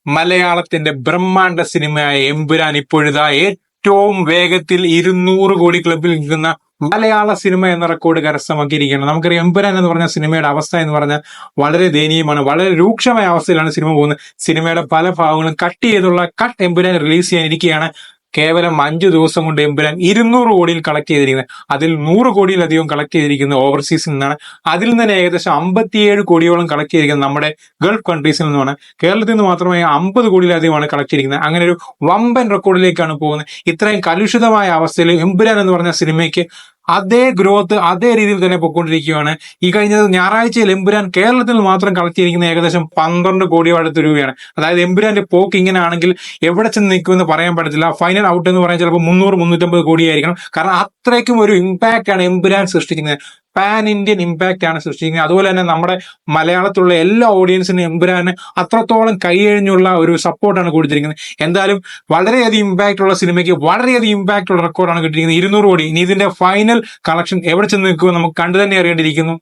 മലയാളത്തിന്റെ ബ്രഹ്മാണ്ഡ സിനിമയായ എമ്പുരാൻ ഇപ്പോഴിതാ ഏറ്റവും വേഗത്തിൽ 200 കോടി ക്ലബിൽ നിൽക്കുന്ന മലയാള സിനിമ എന്ന റെക്കോർഡ് കരസ്ഥമാക്കിയിരിക്കുകയാണ്. നമുക്കറിയാം എമ്പുരാൻ എന്ന് പറഞ്ഞ സിനിമയുടെ അവസ്ഥ എന്ന് പറഞ്ഞാൽ വളരെ ദയനീയമാണ്. വളരെ രൂക്ഷമായ അവസ്ഥയിലാണ് സിനിമ പോകുന്നത്. സിനിമയുടെ പല ഭാഗങ്ങളും കട്ട് ചെയ്തുള്ള കട്ട് എമ്പുരാൻ റിലീസ് ചെയ്യാനിരിക്കുകയാണ്. കേവലം 5 ദിവസം കൊണ്ട് എമ്പുരാൻ 200 കോടിയിൽ കളക്ട് ചെയ്തിരിക്കുന്നത്. അതിൽ 100 കോടിയിലധികം കളക്ട് ചെയ്തിരിക്കുന്നത് ഓവർസീസിൽ നിന്നാണ്. അതിൽ നിന്ന് തന്നെ ഏകദേശം 57 കോടിയോളം കളക്ട് ചെയ്തിരിക്കുന്നത് നമ്മുടെ ഗൾഫ് കൺട്രീസിൽ നിന്നുമാണ്. കേരളത്തിൽ നിന്ന് മാത്രമേ 50 കോടിയിലധികമാണ് കളക്ട് ചെയ്തിരിക്കുന്നത്. അങ്ങനെ ഒരു വമ്പൻ റെക്കോർഡിലേക്കാണ് പോകുന്നത്. ഇത്രയും കലുഷിതമായ അവസ്ഥയിൽ എമ്പുരാൻ എന്ന് പറഞ്ഞ സിനിമയ്ക്ക് അതേ ഗ്രോത്ത് അതേ രീതിയിൽ തന്നെ പൊയ്ക്കൊണ്ടിരിക്കുകയാണ്. ഈ കഴിഞ്ഞ ഞായറാഴ്ചയിൽ എമ്പുരാൻ കേരളത്തിൽ മാത്രം കളക്ട് ചെയ്തിരിക്കുന്ന ഏകദേശം 12 കോടിയോ അടുത്ത രൂപയാണ്. അതായത് എമ്പുരാന്റെ പോക്ക് ഇങ്ങനെ ആണെങ്കിൽ എവിടെ ചെന്ന് നിൽക്കുമെന്ന് പറയാൻ പറ്റത്തില്ല. ഫൈനൽ ഔട്ട് എന്ന് പറയാൻ ചിലപ്പോൾ 300-350 കോടിയായിരിക്കണം. കാരണം അത്രയ്ക്കും ഒരു ഇമ്പാക്റ്റ് ആണ് എമ്പുരാൻ സൃഷ്ടിക്കുന്നത്. പാൻ ഇന്ത്യൻ ഇമ്പാക്റ്റ് ആണ് സൃഷ്ടിക്കുന്നത്. അതുപോലെ തന്നെ നമ്മുടെ മലയാളത്തിലുള്ള എല്ലാ ഓഡിയൻസിനും എമ്പുരാന് അത്രത്തോളം കൈയഴിഞ്ഞുള്ള ഒരു സപ്പോർട്ടാണ് കൊടുത്തിരിക്കുന്നത്. എന്തായാലും വളരെയധികം ഇമ്പാക്റ്റ് ഉള്ള സിനിമയ്ക്ക് വളരെയധികം ഇമ്പാക്റ്റ് ഉള്ള റെക്കോർഡാണ് കിട്ടിയിരിക്കുന്നത്. 200 കോടി. ഇനി ഇതിന്റെ ഫൈനൽ കളക്ഷൻ എവിടെ ചെന്ന് നിൽക്കുമോ നമുക്ക് കണ്ടു തന്നെ അറിയേണ്ടിയിരിക്കുന്നു.